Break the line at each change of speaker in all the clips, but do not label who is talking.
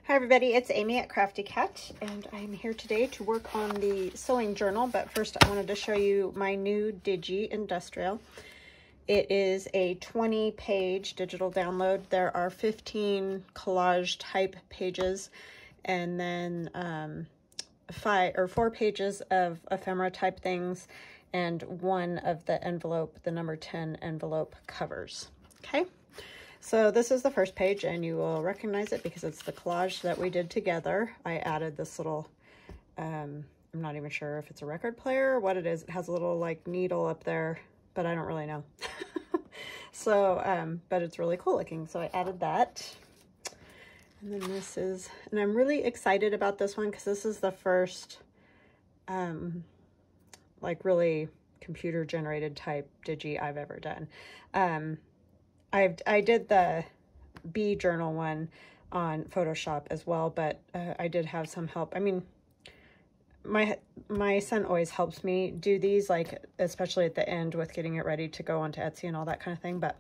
Hi everybody, it's Amy at Crafty Cat, and I'm here today to work on the sewing journal. But first I wanted to show you my new Digi Industrial. It is a 20-page digital download. There are 15 collage type pages, and then 4 pages of ephemera type things, and one of the envelope, the number 10 envelope covers. Okay. So this is the first page, and you will recognize it because it's the collage that we did together. I added this little, I'm not even sure if it's a record player or what it is. It has a little like needle up there, but I don't really know. So, but it's really cool looking. So I added that. And then this is, and I'm really excited about this one because this is the first, like really computer generated type Digi I've ever done. I did the bee journal one on Photoshop as well, but I did have some help. I mean, my son always helps me do these, like especially at the end with getting it ready to go onto Etsy and all that kind of thing. But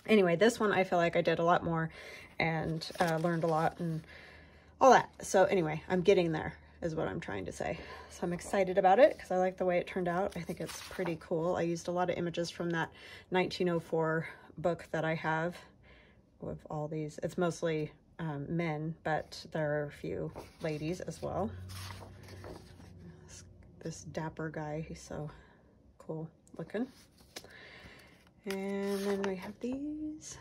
anyway, this one I feel like I did a lot more and learned a lot and all that. So anyway, I'm getting there is what I'm trying to say. So I'm excited about it because I like the way it turned out. I think it's pretty cool. I used a lot of images from that 1904 book that I have with all these. It's mostly men, but there are a few ladies as well. This dapper guy, he's so cool looking. And then we have these.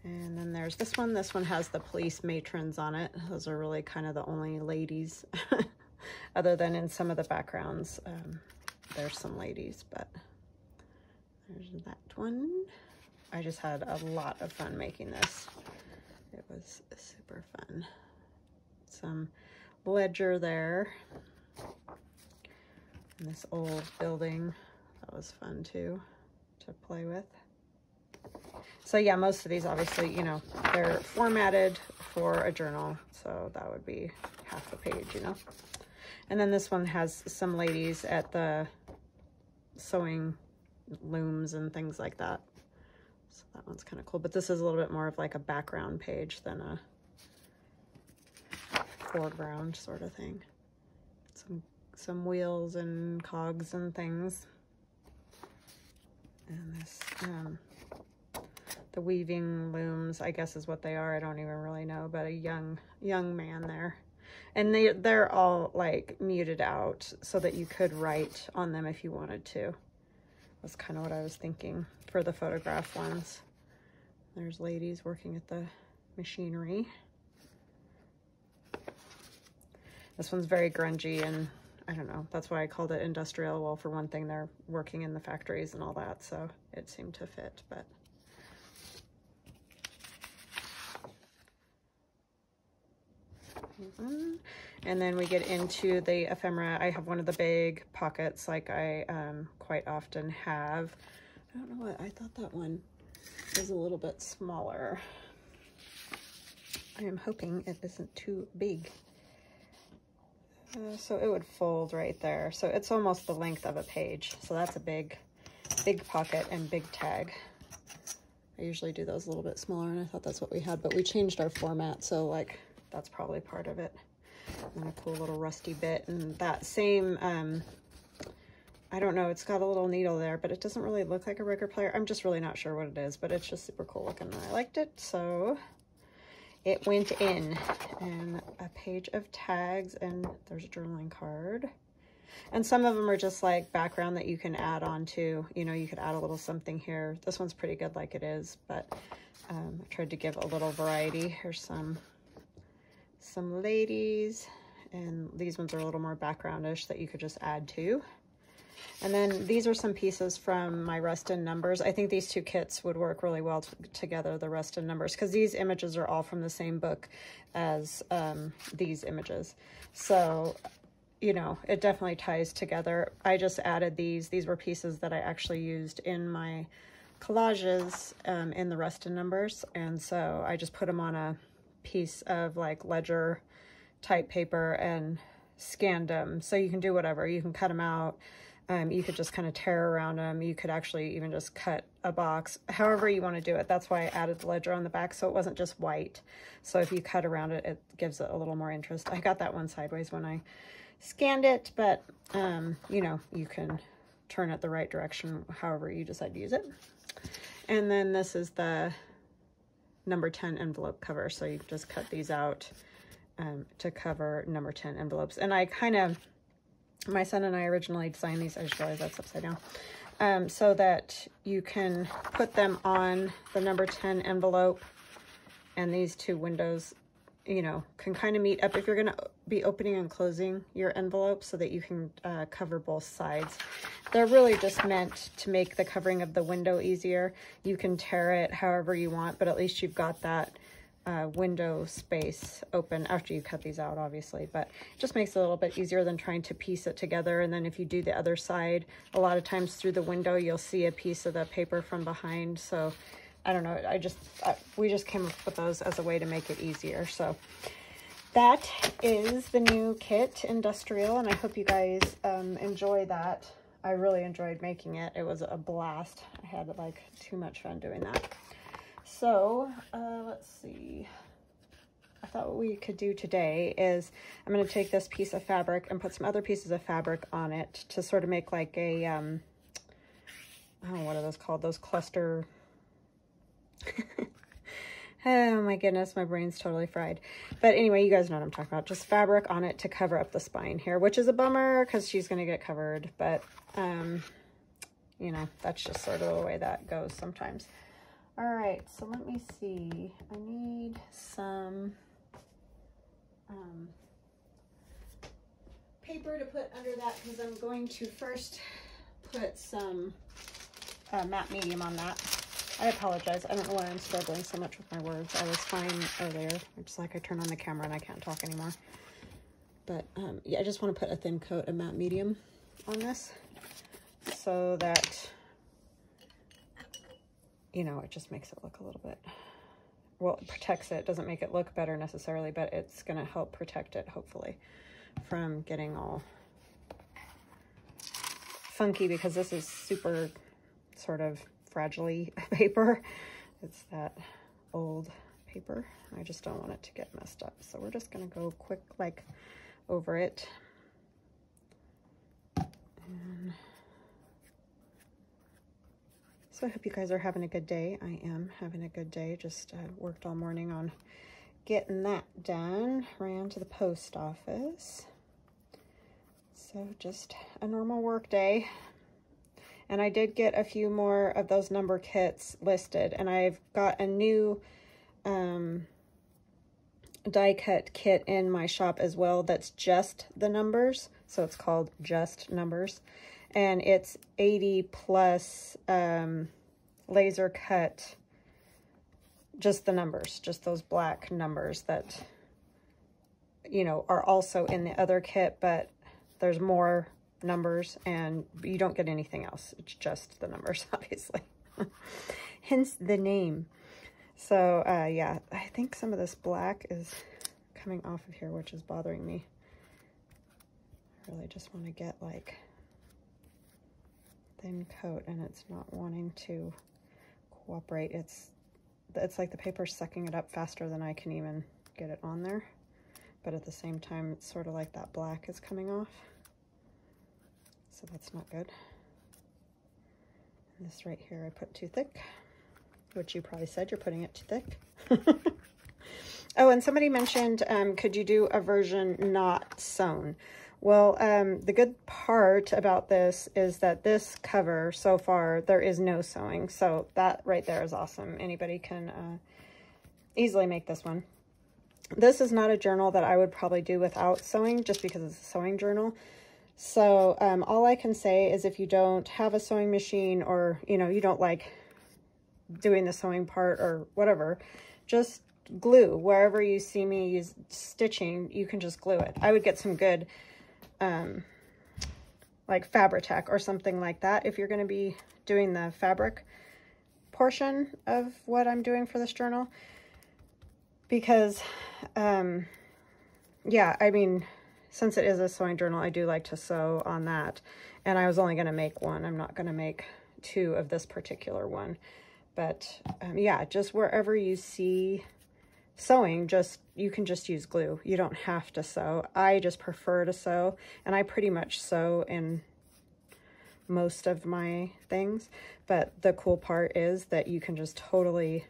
And then there's this one. This one has the police matrons on it. Those are really kind of the only ladies, other than in some of the backgrounds. There's some ladies, but there's that one. I just had a lot of fun making this. It was super fun. Some ledger there. And this old building, that was fun too, to play with. So yeah, most of these obviously, you know, they're formatted for a journal. So that would be half a page, you know. And then this one has some ladies at the sewing looms and things like that. So that one's kind of cool, but this is a little bit more of like a background page than a foreground sort of thing. Some wheels and cogs and things. And this the weaving looms, I guess is what they are. I don't even really know, but a young man there. And they're all like muted out so that you could write on them if you wanted to. That's kind of what I was thinking for the photograph ones. There's ladies working at the machinery. This one's very grungy, and I don't know, that's why I called it industrial. Well, for one thing, they're working in the factories and all that, so it seemed to fit, but. And then we get into the ephemera. I have one of the big pockets like I quite often have. I don't know what, I thought that one was a little bit smaller. I am hoping it isn't too big. So it would fold right there. So it's almost the length of a page. So that's a big pocket and big tag. I usually do those a little bit smaller, and I thought that's what we had, but we changed our format. So like, that's probably part of it. And a cool little rusty bit. And that same, I don't know, it's got a little needle there, but it doesn't really look like a record player. I'm just really not sure what it is, but it's just super cool looking. I liked it, so it went in. And a page of tags, and there's a journaling card. And some of them are just like background that you can add on to, you know, you could add a little something here. This one's pretty good like it is, but I tried to give a little variety. Here's some ladies, and these ones are a little more backgroundish that you could just add to. And then these are some pieces from my Rustin numbers. I think these two kits would work really well together, the Rustin numbers, because these images are all from the same book as these images. So, you know, it definitely ties together. I just added these. These were pieces that I actually used in my collages in the Rustin numbers. And so I just put them on a piece of like ledger type paper and scanned them. So you can do whatever. You can cut them out. You could just kind of tear around them. You could actually even just cut a box, however you want to do it. That's why I added the ledger on the back, so it wasn't just white. So if you cut around it, it gives it a little more interest. I got that one sideways when I scanned it, but you know, you can turn it the right direction however you decide to use it. And then this is the number 10 envelope cover. So you just cut these out to cover number 10 envelopes. And I kind of, my son and I originally designed these, I just realized that's upside down, so that you can put them on the number 10 envelope, and these two windows, you know, can kind of meet up if you're going to be opening and closing your envelope, so that you can cover both sides. They're really just meant to make the covering of the window easier. You can tear it however you want, but at least you've got that window space open after you cut these out, obviously, but it just makes it a little bit easier than trying to piece it together. And then if you do the other side, a lot of times through the window, you'll see a piece of the paper from behind. So I don't know, we just came up with those as a way to make it easier. So that is the new kit, Industrial, and I hope you guys enjoy that. I really enjoyed making it. It was a blast. I had like too much fun doing that. So let's see. I thought what we could do today is I'm going to take this piece of fabric and put some other pieces of fabric on it to sort of make like a, I don't know, what are those called? Those cluster. Oh my goodness, my brain's totally fried. But anyway, you guys know what I'm talking about. Just fabric on it to cover up the spine here, which is a bummer because she's going to get covered. But, you know, that's just sort of the way that goes sometimes. All right, so let me see. I need some paper to put under that because I'm going to first put some matte medium on that. I apologize. I don't know why I'm struggling so much with my words. I was fine earlier. It's like I turn on the camera and I can't talk anymore. But yeah, I just want to put a thin coat of matte medium on this so that, you know, it just makes it look a little bit, well, it protects it. It doesn't make it look better necessarily, but it's going to help protect it, hopefully, from getting all funky, because this is super sort of fragile paper. It's that old paper. I just don't want it to get messed up. So we're just going to go quick, like, over it. And so I hope you guys are having a good day. I am having a good day. Just worked all morning on getting that done. Ran to the post office. So just a normal work day. And I did get a few more of those number kits listed. And I've got a new die cut kit in my shop as well that's just the numbers. So it's called Just Numbers. And it's 80 plus laser cut, just the numbers, just those black numbers that, you know, are also in the other kit, but there's more numbers and you don't get anything else. It's just the numbers, obviously. Hence the name. So yeah, I think some of this black is coming off of here, which is bothering me. I really just want to get like thin coat, and it's not wanting to cooperate. It's like the paper's sucking it up faster than I can even get it on there, but at the same time it's sort of like that black is coming off, so that's not good. And this right here I put too thick, which you probably said you're putting it too thick. Oh, and somebody mentioned could you do a version not sewn? Well, the good part about this is that this cover, so far, there is no sewing. So that right there is awesome. Anybody can easily make this one. This is not a journal that I would probably do without sewing, just because it's a sewing journal. So all I can say is if you don't have a sewing machine, or, you know, you don't like doing the sewing part or whatever, just glue. Wherever you see me use stitching, you can just glue it. I would get some good like Fabri-Tac or something like that if you're going to be doing the fabric portion of what I'm doing for this journal, because yeah, I mean, since it is a sewing journal, I do like to sew on that. And I was only going to make one. I'm not going to make 2 of this particular one. But yeah, just wherever you see sewing, you can just use glue. You don't have to sew. I just prefer to sew, and I pretty much sew in most of my things. But the cool part is that you can just totally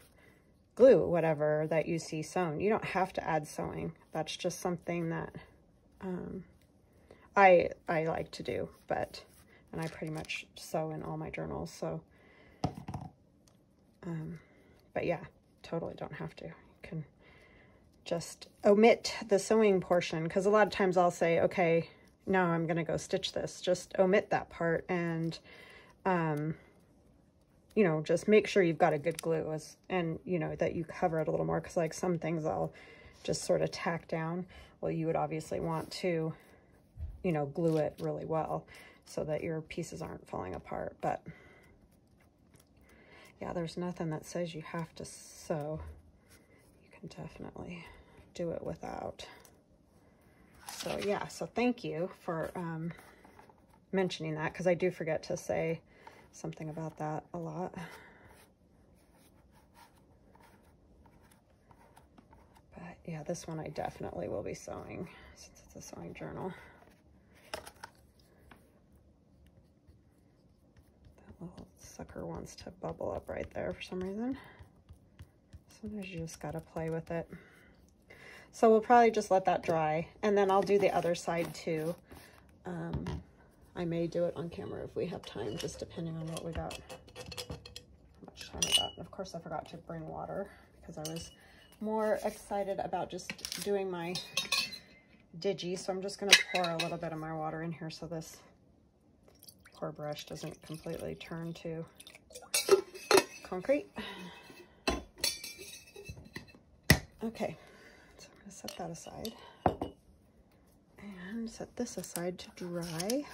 glue whatever that you see sewn. You don't have to add sewing. That's just something that I like to do, and I pretty much sew in all my journals. So, but yeah, totally don't have to. You can just omit the sewing portion, because a lot of times I'll say, okay, now I'm going to go stitch this. Just omit that part, and you know, just make sure you've got a good glue, and you know, that you cover it a little more, because like some things I'll just sort of tack down. Well, you would obviously want to, you know, glue it really well so that your pieces aren't falling apart. But yeah, there's nothing that says you have to sew. You can definitely do it without. So yeah, so thank you for mentioning that, because I do forget to say something about that a lot. But yeah, this one I definitely will be sewing, since it's a sewing journal. That little sucker wants to bubble up right there for some reason. Sometimes you just gotta play with it. So we'll probably just let that dry, and then I'll do the other side too. I may do it on camera if we have time, just depending on what we got, how much time we got. And of course, I forgot to bring water, because I was more excited about just doing my Digi. So I'm just going to pour a little bit of my water in here so this poor brush doesn't completely turn to concrete. Okay, so I'm going to set that aside and set this aside to dry.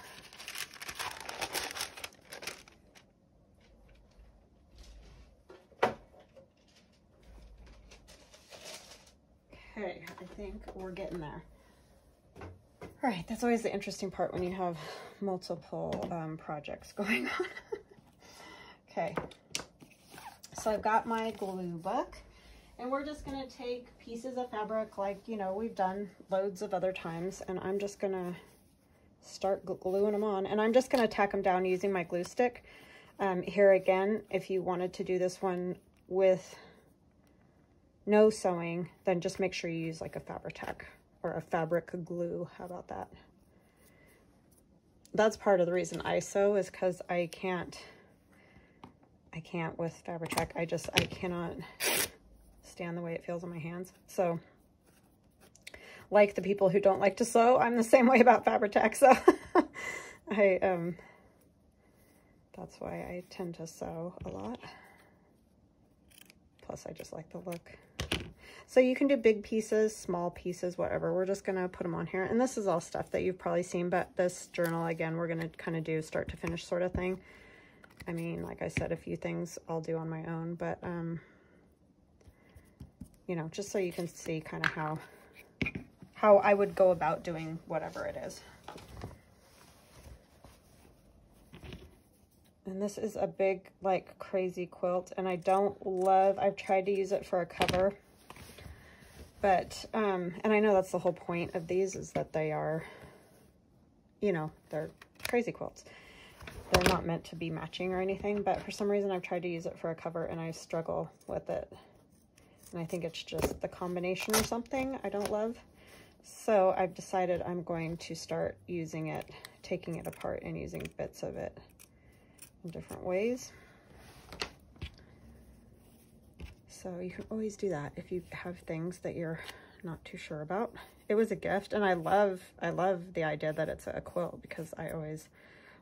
Okay, I think we're getting there. All right, that's always the interesting part when you have multiple projects going on. Okay, so I've got my glue book, and we're just gonna take pieces of fabric like, you know, we've done loads of other times, and I'm just gonna start gluing them on, and I'm just gonna tack them down using my glue stick. Here again, if you wanted to do this one with no sewing, then just make sure you use like a fabric tack or a fabric glue. How about that? That's part of the reason I sew, is because I can't with fabric tack. I cannot stand the way it feels on my hands. So like the people who don't like to sew, I'm the same way about fabric tack. So that's why I tend to sew a lot. Plus I just like the look. So you can do big pieces, small pieces, whatever. We're just gonna put them on here. And this is all stuff that you've probably seen, but this journal, again, we're gonna kind of do start to finish sort of thing. I mean, like I said, a few things I'll do on my own, but you know, just so you can see kind of how I would go about doing whatever it is. And this is a big, like, crazy quilt, and I've tried to use it for a cover, but, and I know that's the whole point of these, is that they are, you know, they're crazy quilts. They're not meant to be matching or anything, but for some reason I've tried to use it for a cover and I struggle with it. And I think it's just the combination or something I don't love. So I've decided I'm going to start using it, taking it apart and using bits of it in different ways. So you can always do that if you have things that you're not too sure about. It was a gift, and I love the idea that it's a quilt, because I always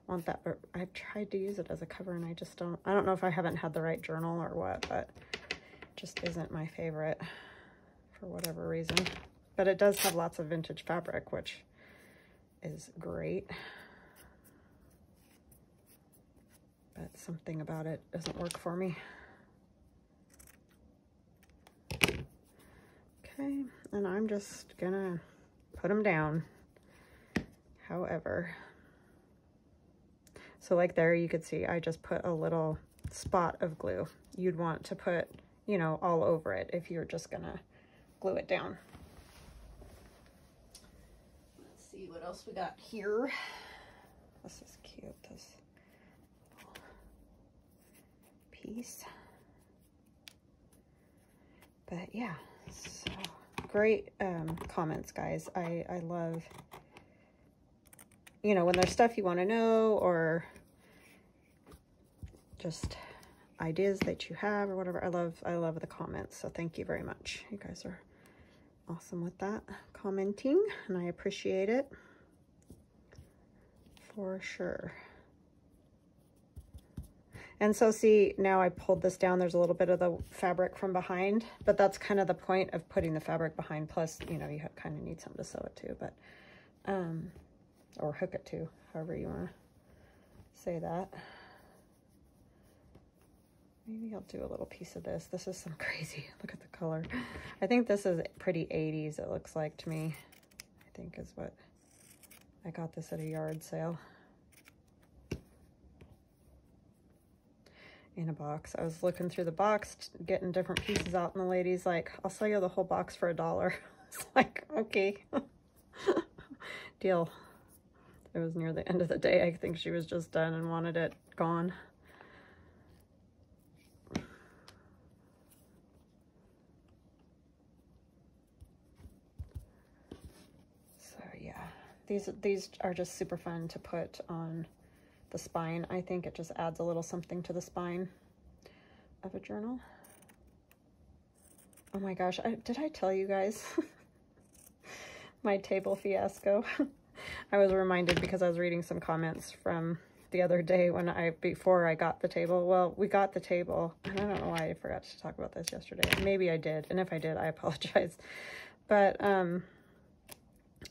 want that. But I've tried to use it as a cover and I don't know if I haven't had the right journal or what, but it just isn't my favorite for whatever reason. But it does have lots of vintage fabric, which is great. But something about it doesn't work for me. Okay, and I'm just gonna put them down. However, so like there you could see I just put a little spot of glue. You'd want to put, you know, all over it if you're just gonna glue it down. Let's see what else we got here. This is cute, this piece. But yeah, so great comments, guys. I love, you know, when there's stuff you want to know or just ideas that you have or whatever. I love the comments. So thank you very much. You guys are awesome with that commenting, and I appreciate it for sure. And so see, now I pulled this down, there's a little bit of the fabric from behind, but that's kind of the point of putting the fabric behind. Plus, you know, you kind of need something to sew it to, but, or hook it to, however you want to say that. Maybe I'll do a little piece of this. This is some crazy, look at the color. I think this is pretty 80s, it looks like to me. I think is what, I got this at a yard sale. In a box. I was looking through the box, getting different pieces out, and the lady's like, I'll sell you the whole box for $1. It's like, okay. Deal. It was near the end of the day. I think she was just done and wanted it gone. So yeah, these are just super fun to put on the spine. I think it just adds a little something to the spine of a journal. Oh my gosh, did I tell you guys my table fiasco? I was reminded because I was reading some comments from the other day when before I got the table. Well, we got the table, and I don't know why I forgot to talk about this yesterday. Maybe I did, and if I did, I apologize. But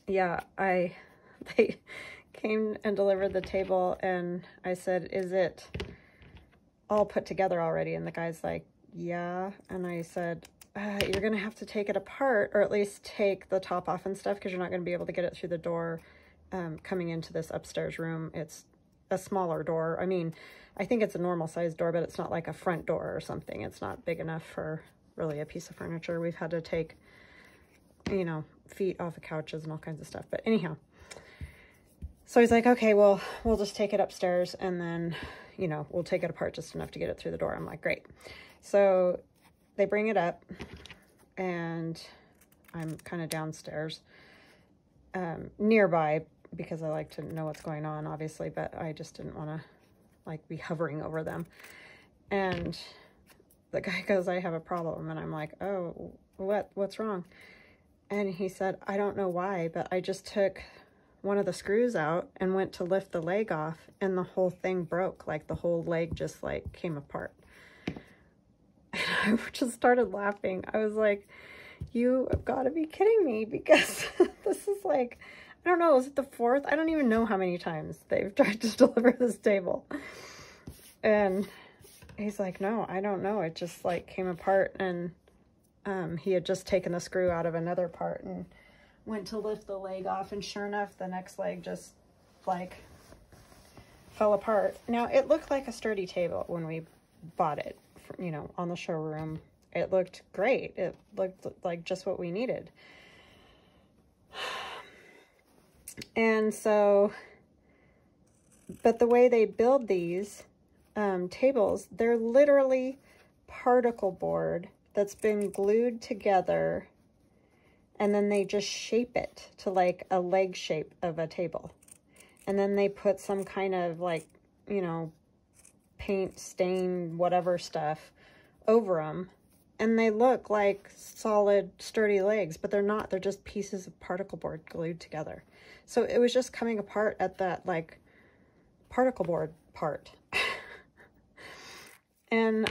yeah, they came and delivered the table, and I said, is it all put together already? And the guy's like, yeah. And I said, you're gonna have to take it apart, or at least take the top off and stuff, because you're not gonna be able to get it through the door coming into this upstairs room. It's a smaller door. I mean, I think it's a normal sized door, but it's not like a front door or something. It's not big enough for really a piece of furniture. We've had to take, you know, feet off of couches and all kinds of stuff. But anyhow, so he's like, okay, well, we'll just take it upstairs, and then, you know, we'll take it apart just enough to get it through the door. I'm like, great. So they bring it up, and I'm kind of downstairs, nearby, because I like to know what's going on, obviously, but I just didn't want to, like, be hovering over them. And the guy goes, I have a problem. And I'm like, oh, what's wrong? And he said, I don't know why, but I just took one of the screws out and went to lift the leg off, and the whole thing broke. Like, the whole leg just like came apart. And I just started laughing. I was like, you have got to be kidding me, because this is like, I don't know, is it the fourth? I don't even know how many times they've tried to deliver this table. And he's like, no, I don't know. It just like came apart, and he had just taken the screw out of another part and went to lift the leg off, and sure enough, the next leg just like fell apart. Now, it looked like a sturdy table when we bought it, you know, on the showroom. It looked great. It looked like just what we needed. And so, but the way they build these tables, they're literally particle board that's been glued together, and then they just shape it to like a leg shape of a table. And then they put some kind of like, you know, paint, stain, whatever stuff over them. And they look like solid, sturdy legs, but they're not. They're just pieces of particle board glued together. So it was just coming apart at that like particle board part. And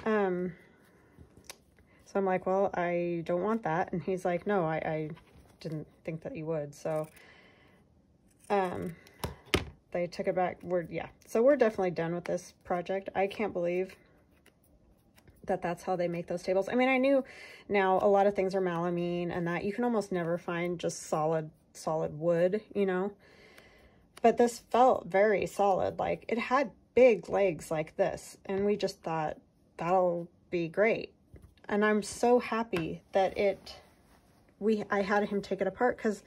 so I'm like, well, I don't want that. And he's like, no, I didn't think that you would. So they took it back. So we're definitely done with this project. I can't believe that that's how they make those tables. I mean, I knew now a lot of things are melamine, and that you can almost never find just solid wood, you know. But this felt very solid. Like, it had big legs like this, and we just thought that'll be great. And I'm so happy that I had him take it apart, because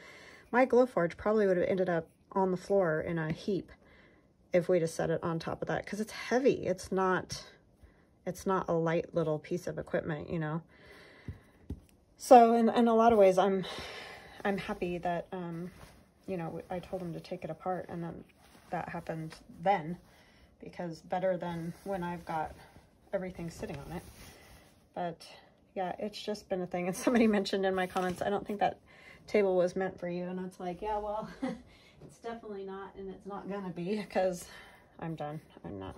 my Glowforge probably would have ended up on the floor in a heap if we'd have set it on top of that, because it's heavy. It's not a light little piece of equipment, you know. So in a lot of ways, I'm happy that you know, I told him to take it apart, and then that happened then, because better than when I've got everything sitting on it. But yeah, it's just been a thing. And somebody mentioned in my comments, I don't think that table was meant for you. And it's like, yeah, well, it's definitely not, and it's not gonna be, because I'm done. I'm not,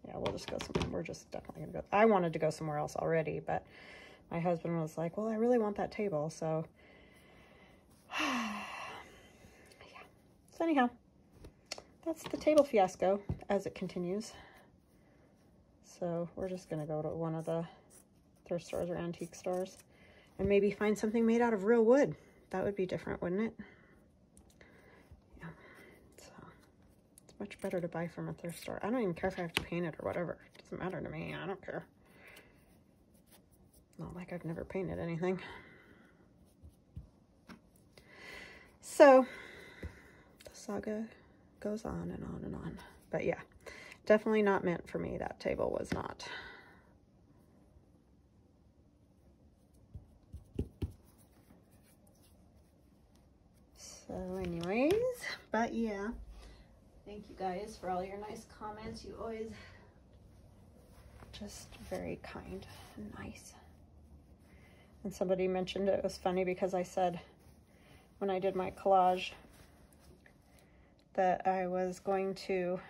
yeah, we'll just go somewhere. We're just definitely gonna go. I wanted to go somewhere else already, but my husband was like, well, I really want that table, so so anyhow, that's the table fiasco as it continues. So we're just going to go to one of the thrift stores or antique stores and maybe find something made out of real wood. That would be different, wouldn't it? Yeah. So it's much better to buy from a thrift store. I don't even care if I have to paint it or whatever. It doesn't matter to me. I don't care. Not like I've never painted anything. So the saga goes on and on and on. But yeah, definitely not meant for me. That table was not. So anyways, but yeah, thank you guys for all your nice comments. You always just very kind and nice. And somebody mentioned it was funny because I said when I did my collage that I was going to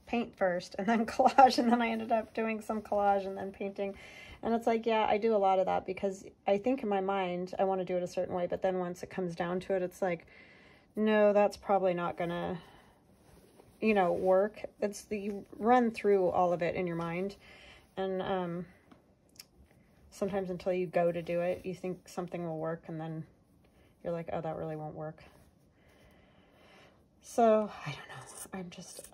paint first and then collage, and then I ended up doing some collage and then painting. And it's like, yeah, I do a lot of that because I think in my mind I want to do it a certain way, but then once it comes down to it, it's like, no, that's probably not gonna, you know, work. It's you run through all of it in your mind, and sometimes until you go to do it, you think something will work, and then you're like, oh, that really won't work. So I don't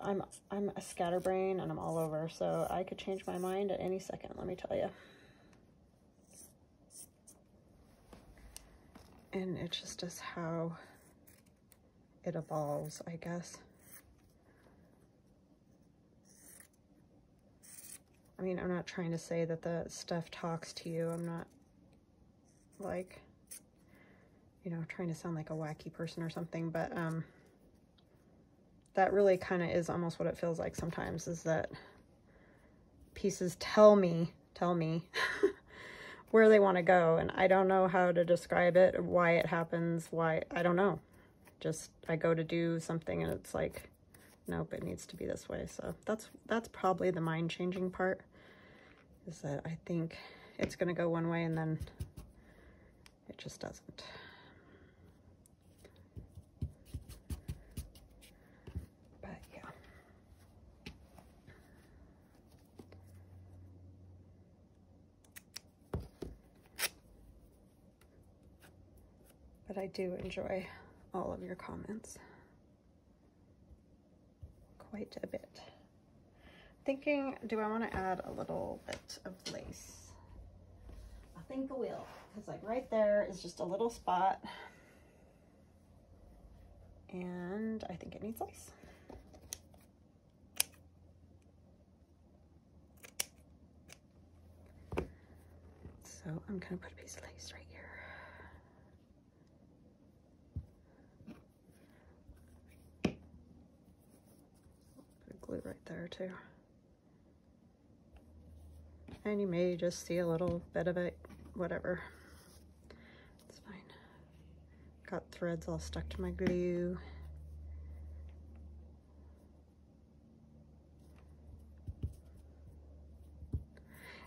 know. I'm a scatterbrain, and I'm all over. So I could change my mind at any second, let me tell you. And it just is how it evolves, I guess. I mean, I'm not trying to say that the stuff talks to you. I'm not like, you know, trying to sound like a wacky person or something, but that really kind of is almost what it feels like sometimes, is that pieces tell me where they want to go, and I don't know how to describe it, why it happens, why, I don't know. Just, I go to do something and it's like, nope, it needs to be this way. So that's probably the mind-changing part, is that I think it's going to go one way and then it just doesn't. But yeah. But I do enjoy all of your comments quite a bit. Thinking, do I want to add a little bit of lace? I think I will, because like right there is just a little spot, and I think it needs lace. So I'm gonna put a piece of lace right here. Glue right there too. And you may just see a little bit of it, whatever. It's fine. Got threads all stuck to my glue.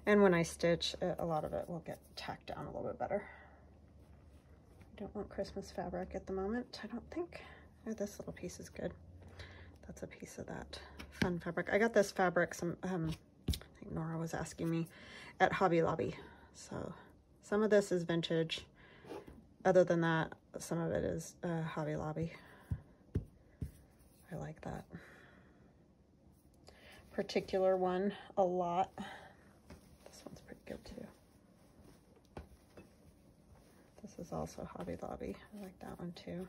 And when I stitch, a lot of it will get tacked down a little bit better. I don't want Christmas fabric at the moment, I don't think. Oh, this little piece is good. That's a piece of that fun fabric. I got this fabric, I think Nora was asking me, at Hobby Lobby. So some of this is vintage. Other than that, some of it is Hobby Lobby. like that particular one a lot. This one's pretty good too. This is also Hobby Lobby. I like that one too.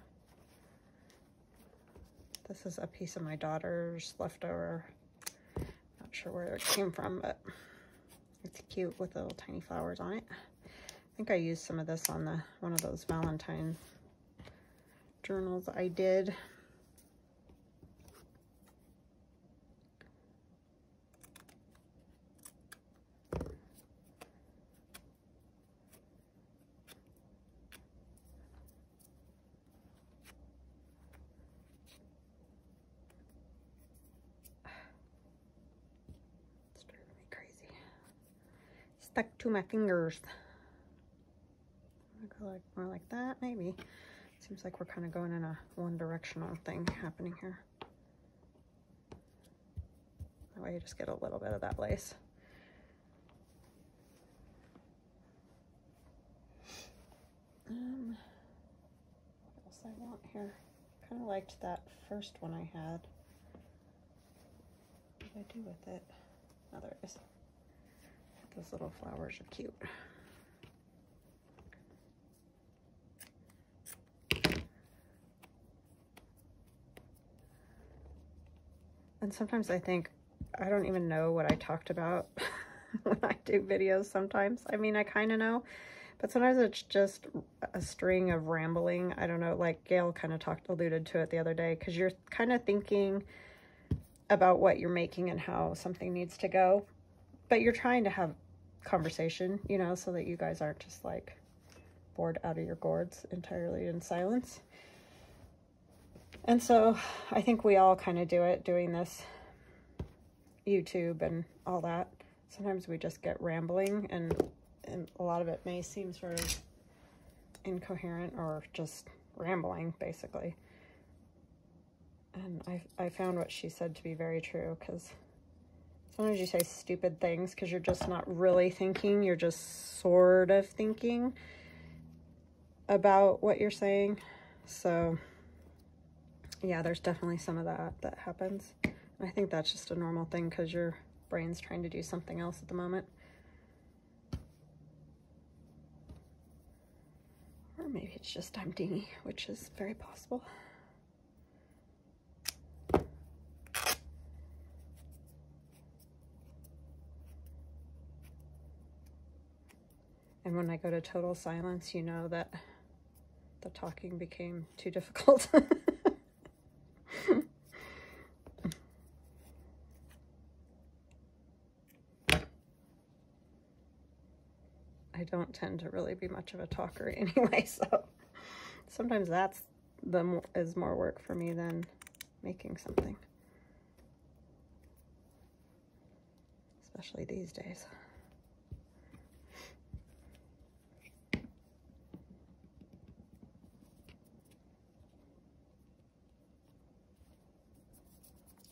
This is a piece of my daughter's leftover. Not sure where it came from, but it's cute with little tiny flowers on it. I think I used some of this on one of those Valentine journals I did. It's driving me crazy. Stuck to my fingers. Go like more like that, maybe. Seems like we're kind of going in a one-directional thing happening here. That way you just get a little bit of that lace. What else I want here? Kind of liked that first one I had. What did I do with it? Oh, there it is. Those little flowers are cute. And sometimes I think, I don't even know what I talked about when I do videos sometimes. I mean, I kind of know, but sometimes it's just a string of rambling. I don't know, like Gail kind of alluded to it the other day, because you're kind of thinking about what you're making and how something needs to go, but you're trying to have conversation, you know, so that you guys aren't just like bored out of your gourds entirely in silence. And so I think we all kind of do it, doing this YouTube and all that. Sometimes we just get rambling, and a lot of it may seem sort of incoherent or just rambling, basically. And I found what she said to be very true, because sometimes you say stupid things because you're just not really thinking, you're just sort of thinking about what you're saying. So yeah, there's definitely some of that happens. And I think that's just a normal thing because your brain's trying to do something else at the moment. Or maybe it's just I'm dingy, which is very possible. And when I go to total silence, you know that the talking became too difficult. I don't tend to really be much of a talker anyway, so sometimes that's is more work for me than making something, especially these days.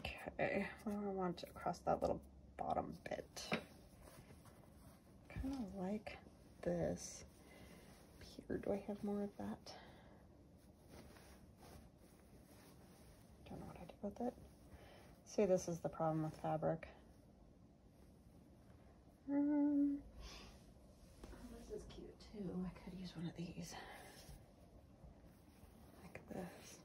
Okay, what do I want across that little bottom bit? Kind of like this here. Do I have more of that? Don't know what I did with it. See, this is the problem with fabric. This is cute too. I could use one of these. Like this.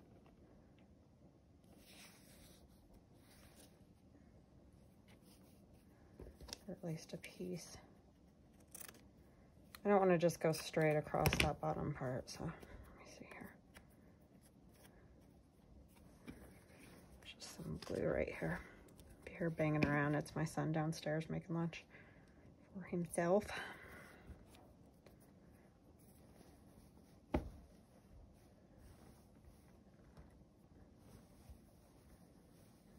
Or at least a piece. I don't want to just go straight across that bottom part, so let me see here. Just some glue right here. Be here banging around. It's my son downstairs making lunch for himself.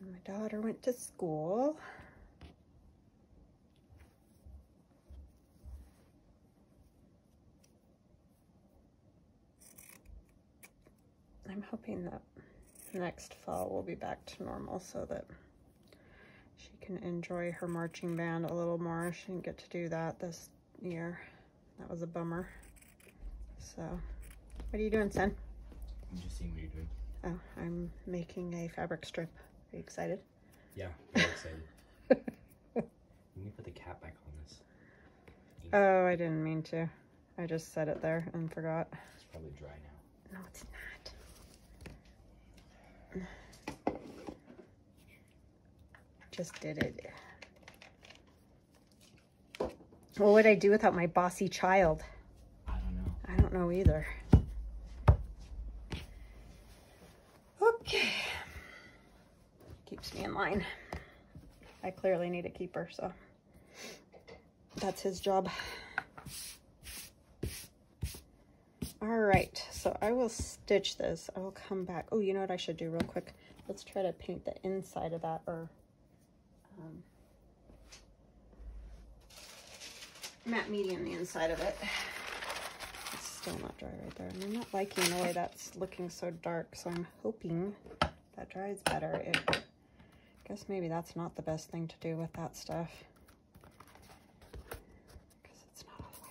And my daughter went to school. I'm hoping that next fall we'll be back to normal so that she can enjoy her marching band a little more. She didn't get to do that this year. That was a bummer. So, what are you doing, son?
I'm just seeing what you're doing.
Oh, I'm making a fabric strip. Are you excited?
Yeah, very excited. You need to put the cap back on this.
Oh, I didn't mean to. I just set it there and forgot.
It's probably dry now.
No, it's not. Just did it. What would I do without my bossy child?
I don't know.
I don't know either. Okay. Keeps me in line. I clearly need a keeper, so that's his job. All right, so I will stitch this. I will come back. Oh, you know what I should do real quick? Let's try to paint the inside of that, or matte medium the inside of it. It's still not dry right there. And I'm not liking the way that's looking so dark, so I'm hoping that dries better. I guess maybe that's not the best thing to do with that stuff, because it's not all the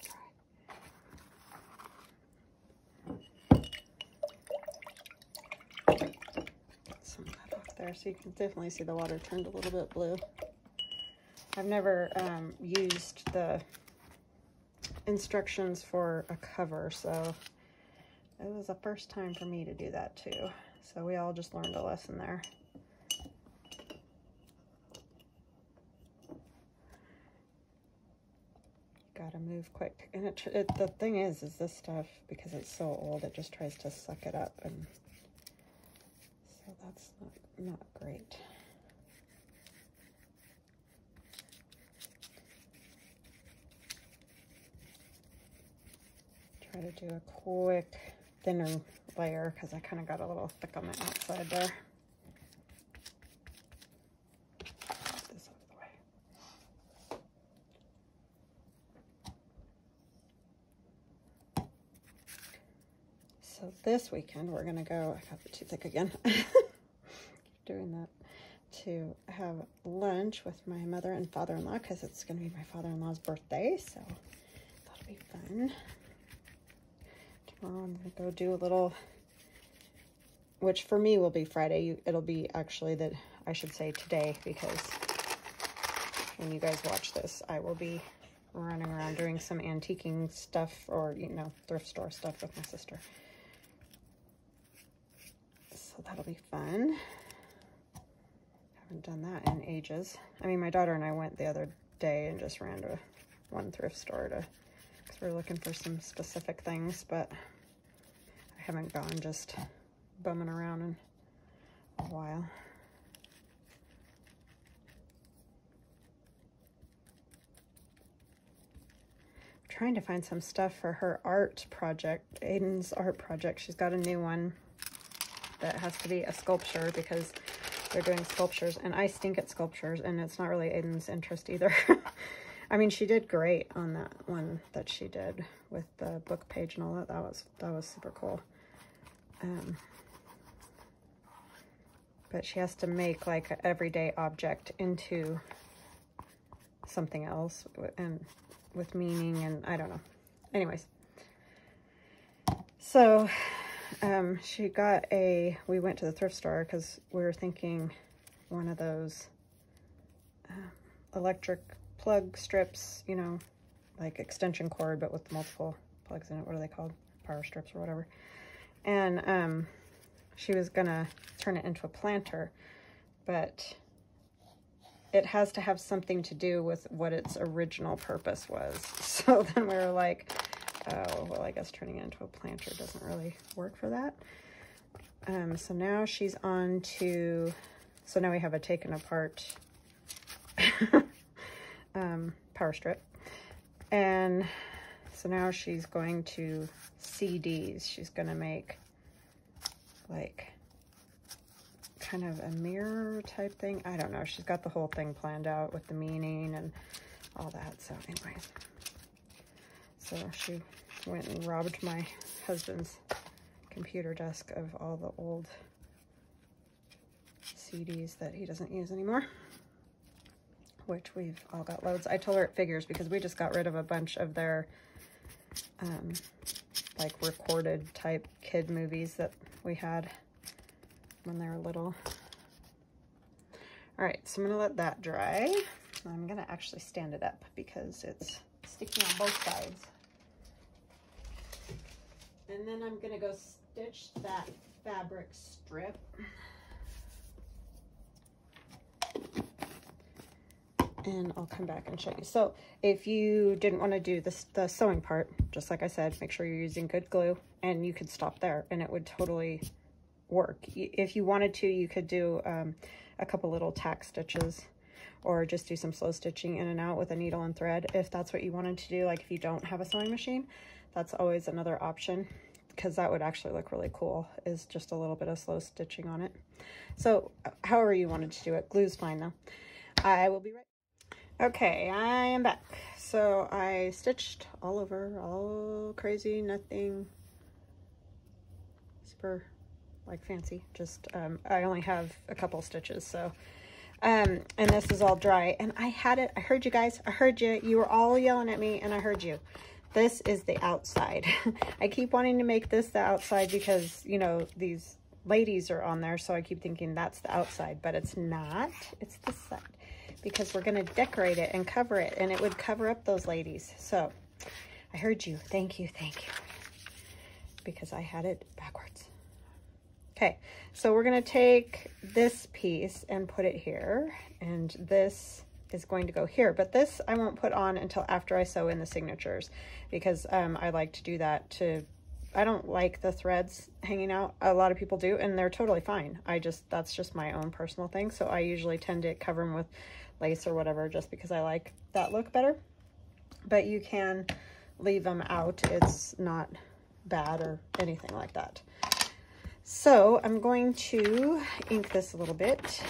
way dry. Get some of that off there, so you can definitely see the water turned a little bit blue. I've never used the instructions for a cover, so it was the first time for me to do that too. So we all just learned a lesson there. Gotta move quick. And the thing is this stuff, because it's so old, it just tries to suck it up, and so that's not great. Try to do a quick thinner layer because I kind of got a little thick on the outside there. Get this out of the way. So this weekend we're gonna go, I got it too thick again, keep doing that, to have lunch with my mother and father-in-law, because it's gonna be my father-in-law's birthday, so that'll be fun. Tomorrow I'm gonna go do a little, which for me will be Friday. It'll be actually that, I should say today, because when you guys watch this, I will be running around doing some antiquing stuff, or, you know, thrift store stuff with my sister. So that'll be fun. Haven't done that in ages. I mean, my daughter and I went the other day and just ran to one thrift store because we're looking for some specific things, but I haven't gone just bumming around in a while. I'm trying to find some stuff for her art project, Aiden's art project. She's got a new one that has to be a sculpture, because they're doing sculptures, and I stink at sculptures, and it's not really Aiden's interest either. I mean, she did great on that one that she did with the book page and all that. That was super cool. But she has to make like an everyday object into something else, and with meaning, and I don't know. Anyways, so she got we went to the thrift store because we were thinking one of those electric plug strips, you know, like extension cord, but with multiple plugs in it. What are they called? Power strips or whatever. And she was gonna turn it into a planter, but it has to have something to do with what its original purpose was. So then we were like, oh, well, I guess turning it into a planter doesn't really work for that. So now she's on to, so now we have a taken apart power strip. And so now she's going to CDs. She's going to make like kind of a mirror type thing. I don't know. She's got the whole thing planned out with the meaning and all that. So anyways, so she went and robbed my husband's computer desk of all the old CDs that he doesn't use anymore, which we've all got loads. I told her it figures because we just got rid of a bunch of their like recorded type kid movies that we had. when they're little. All right, so I'm gonna let that dry. I'm gonna actually stand it up because it's sticky on both sides. And then I'm gonna go stitch that fabric strip. And I'll come back and show you. So if you didn't want to do this, the sewing part, just like I said, make sure you're using good glue, and you could stop there and it would totally work. If you wanted to, you could do a couple little tack stitches, or just do some slow stitching in and out with a needle and thread if that's what you wanted to do. Like if you don't have a sewing machine, that's always another option, because that would actually look really cool, is just a little bit of slow stitching on it. So however you wanted to do it, glue's fine though. I will be right. Okay, I am back. So I stitched all over, all crazy, nothing super like fancy. Just I only have a couple stitches, so and this is all dry, and I had it. I heard you guys. I heard you. You were all yelling at me, and I heard you. This is the outside. I keep wanting to make this the outside because, you know, these ladies are on there, so I keep thinking that's the outside, but it's not. It's this side, because we're going to decorate it and cover it, and it would cover up those ladies. So I heard you. Thank you. Thank you. Because I had it backwards. Okay, so we're going to take this piece and put it here, and this is going to go here, but this I won't put on until after I sew in the signatures, because I like to do that I don't like the threads hanging out. A lot of people do, and they're totally fine. That's just my own personal thing. So I usually tend to cover them with lace or whatever, just because I like that look better. But you can leave them out. It's not bad or anything like that. So I'm going to ink this a little bit.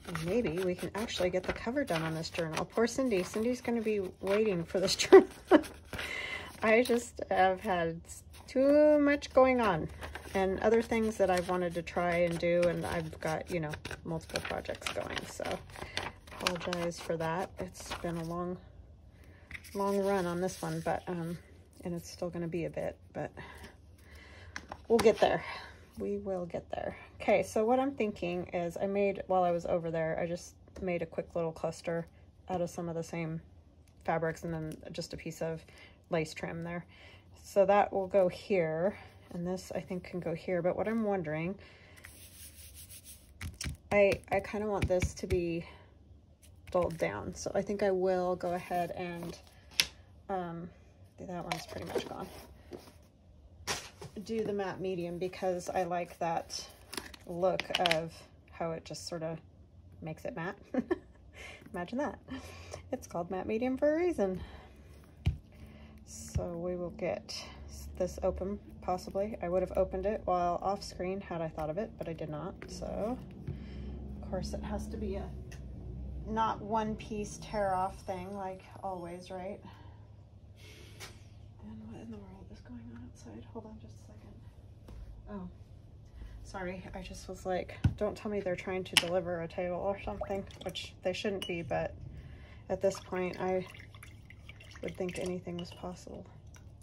And maybe we can actually get the cover done on this journal. Poor Cindy. Cindy's going to be waiting for this journal. I just have had too much going on, and other things that I've wanted to try and do, and I've got, you know, multiple projects going. So apologize for that. It's been a long run on this one, but and it's still going to be a bit, but we'll get there. We will get there. Okay, so what I'm thinking is while I was over there, I just made a quick little cluster out of some of the same fabrics, and then just a piece of lace trim there. So that will go here, and this I think can go here. But what I'm wondering, I kind of want this to be dulled down, so I think I will go ahead and that one's pretty much gone. Do the matte medium, because I like that look of how it just sort of makes it matte. Imagine that. It's called matte medium for a reason. So we will get this open, possibly. I would have opened it while off screen had I thought of it, but I did not. So of course it has to be a not one piece tear off thing like always, right? And what in the world is going on outside? Hold on just a second. Oh, sorry. I just was like, don't tell me they're trying to deliver a table or something, which they shouldn't be, but at this point I would think anything was possible.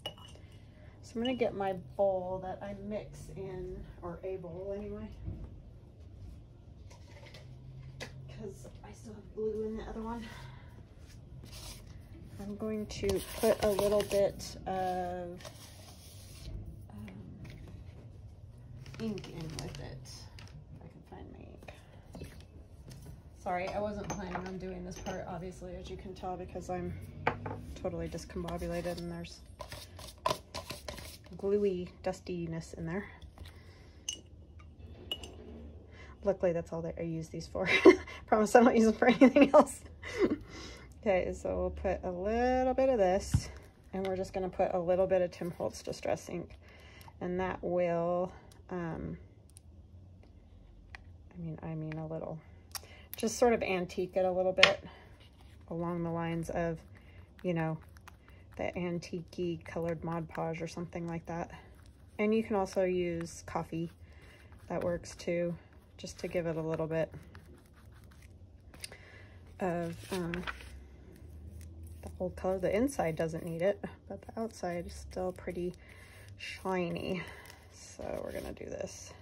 So I'm going to get my bowl that I mix in, or a bowl anyway, because I still have glue in the other one. I'm going to put a little bit of ink in with it. If I can find my ink. Sorry, I wasn't planning on doing this part, obviously, as you can tell, because I'm totally discombobulated and there's gluey dustiness in there. Luckily, that's all that I use these for. Promise I don't use them for anything else. Okay, so we'll put a little bit of this, and we're just going to put a little bit of Tim Holtz Distress ink, and that will, I mean a little, just sort of antique it a little bit along the lines of, you know, the antique-y colored Mod Podge or something like that. And you can also use coffee, that works too, just to give it a little bit of the old color. The inside doesn't need it, but the outside is still pretty shiny. So we're gonna do this.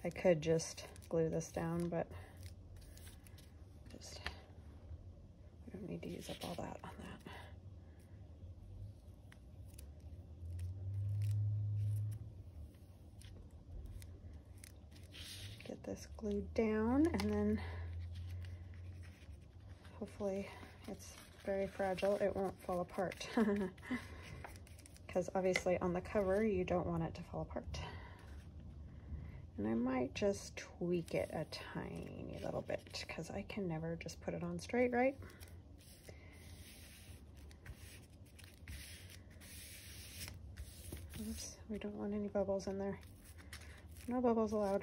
I could just glue this down, but just, we don't need to use up all that on that. Get this glued down, and then hopefully it's very fragile. It won't fall apart. Because obviously on the cover, you don't want it to fall apart. And I might just tweak it a tiny little bit because I can never just put it on straight, right? Oops, we don't want any bubbles in there. No bubbles allowed.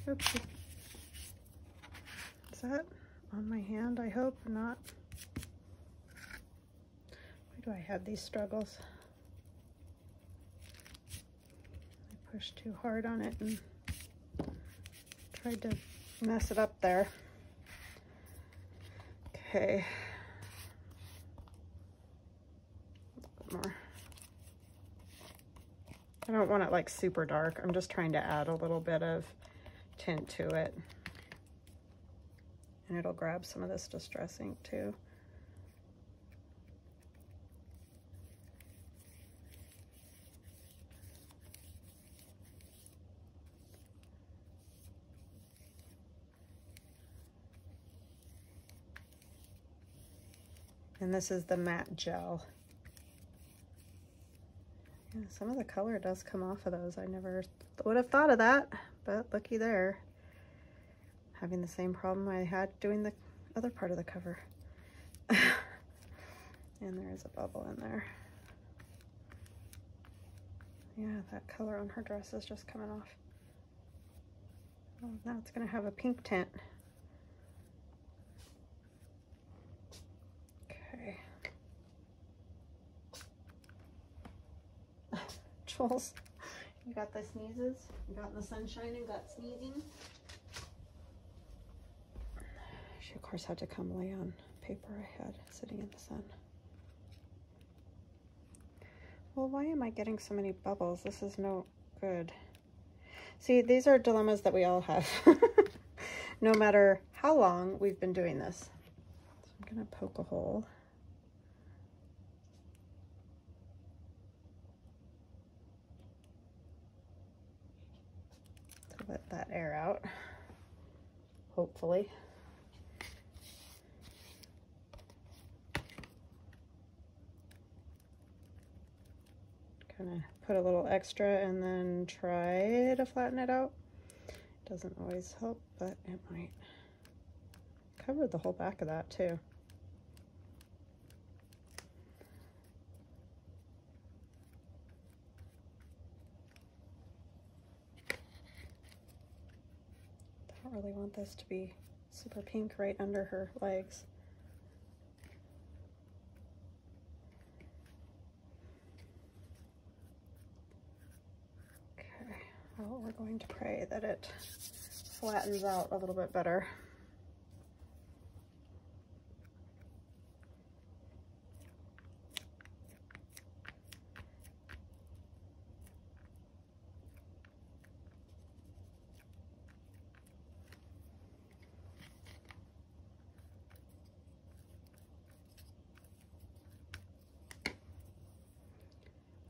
Oopsie. Is that on my hand? I hope not. Why do I have these struggles? I pushed too hard on it and tried to mess it up there. Okay. A little bit more. I don't want it like super dark. I'm just trying to add a little bit of tint to it. And it'll grab some of this distress ink too. And this is the matte gel. Yeah, some of the color does come off of those. I never would have thought of that, but looky there. Having the same problem I had doing the other part of the cover. And there is a bubble in there. Yeah, that color on her dress is just coming off. Oh, now it's gonna have a pink tint. Okay. Jules, you got the sneezes? You got in the sunshine and got sneezing? She of course had to come lay on paper I had sitting in the sun. Well, why am I getting so many bubbles? This is no good. See, these are dilemmas that we all have. No matter how long we've been doing this. So I'm gonna poke a hole. To let that air out, hopefully. Kind of put a little extra and then try to flatten it out. Doesn't always help, but it might. Covered the whole back of that too. Don't really want this to be super pink right under her legs. Well, we're going to pray that it flattens out a little bit better.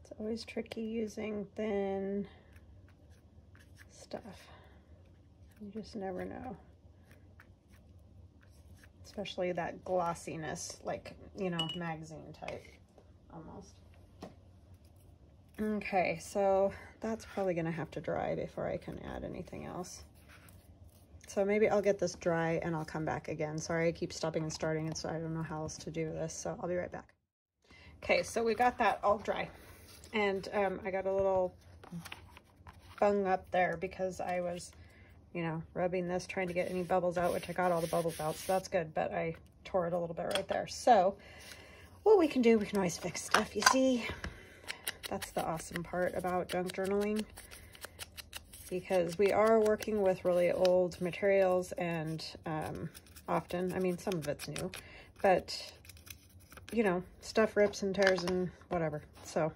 It's always tricky using thin stuff. You just never know. Especially that glossiness, like, you know, magazine type, almost. Okay, so that's probably gonna have to dry before I can add anything else. So maybe I'll get this dry and I'll come back again. Sorry, I keep stopping and starting, and so I don't know how else to do this, so I'll be right back. Okay, so we got that all dry. And I got a little bung up there because I was, you know, rubbing this, trying to get any bubbles out, which I got all the bubbles out, so that's good, but I tore it a little bit right there. So what we can do, we can always fix stuff, you see. That's the awesome part about junk journaling, because we are working with really old materials, and often, I mean, some of it's new, but you know, stuff rips and tears and whatever. So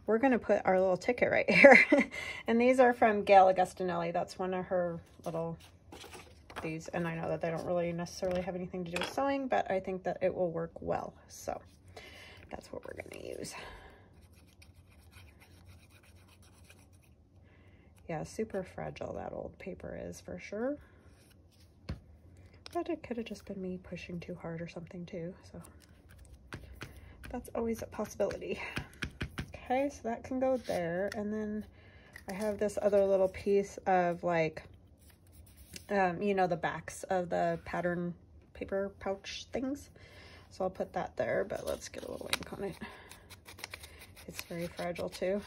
we're going to put our little ticket right here. And these are from Gail Augustinelli. That's one of her little these. And I know that they don't really necessarily have anything to do with sewing, but I think that it will work well. So that's what we're going to use. Yeah, super fragile that old paper is for sure. But it could have just been me pushing too hard or something too. So that's always a possibility. Okay, so that can go there. And then I have this other little piece of like, you know, the backs of the pattern paper pouch things. So I'll put that there, but let's get a little ink on it. It's very fragile too.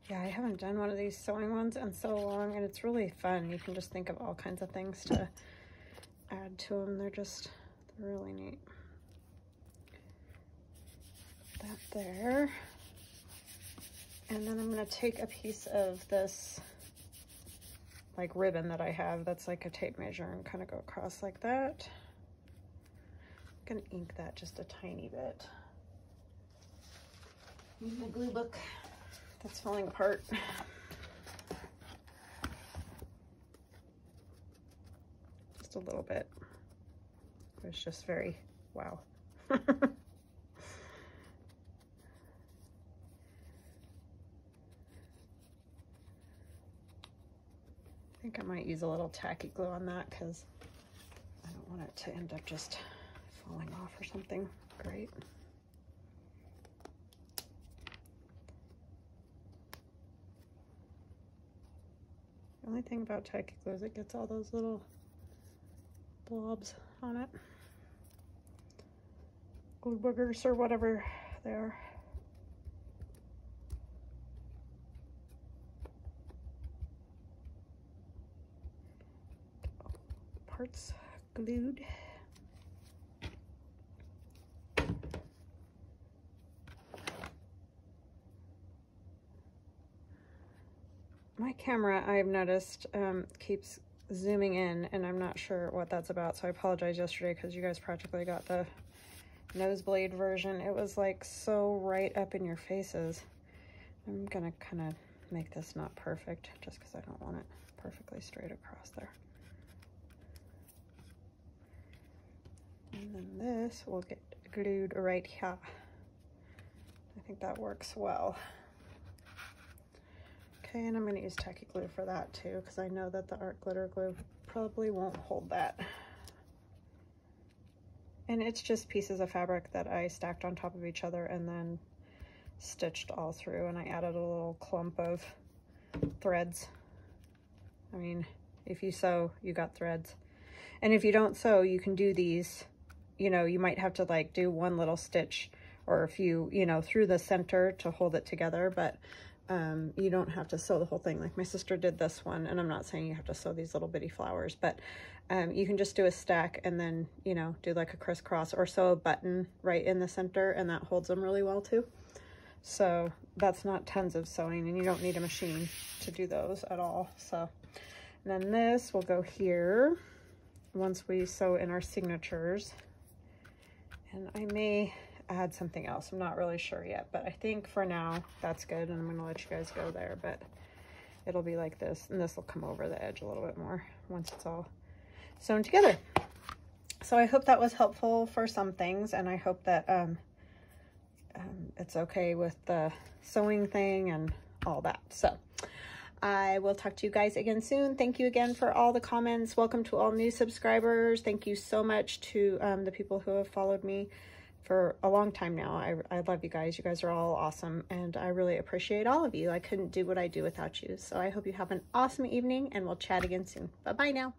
Yeah, I haven't done one of these sewing ones in so long, and it's really fun. You can just think of all kinds of things to add to them. They're really neat. That there. And then I'm going to take a piece of this like ribbon that I have that's like a tape measure and kind of go across like that. I'm going to ink that just a tiny bit. Use my glue book. That's falling apart. Just a little bit. It's just very, wow. I think I might use a little tacky glue on that because I don't want it to end up just falling off or something. Great. The only thing about tacky glue is it gets all those little blobs on it. Glue boogers or whatever they are. Parts glued. My camera, I've noticed, keeps zooming in, and I'm not sure what that's about, so I apologize yesterday because you guys practically got the nosebleed version. It was like so right up in your faces. I'm gonna kind of make this not perfect just because I don't want it perfectly straight across there. And then this will get glued right here. I think that works well. Okay, and I'm going to use tacky glue for that too, because I know that the art glitter glue probably won't hold that. And it's just pieces of fabric that I stacked on top of each other and then stitched all through, and I added a little clump of threads. I mean, if you sew, you got threads. And if you don't sew, you can do these, you know, you might have to like do one little stitch or a few, you know, through the center to hold it together, but you don't have to sew the whole thing. Like my sister did this one, and I'm not saying you have to sew these little bitty flowers, but you can just do a stack and then, you know, do like a crisscross or sew a button right in the center, and that holds them really well too. So that's not tons of sewing, and you don't need a machine to do those at all. So, and then this will go here once we sew in our signatures, and I may add something else. I'm not really sure yet, but I think for now that's good, and I'm gonna let you guys go there, but it'll be like this, and this will come over the edge a little bit more once it's all sewn together. So I hope that was helpful for some things, and I hope that it's okay with the sewing thing and all that. So I will talk to you guys again soon. Thank you again for all the comments. Welcome to all new subscribers. Thank you so much to the people who have followed me for a long time now. I love you guys. You guys are all awesome, and I really appreciate all of you. I couldn't do what I do without you. So I hope you have an awesome evening, and we'll chat again soon. Bye-bye now.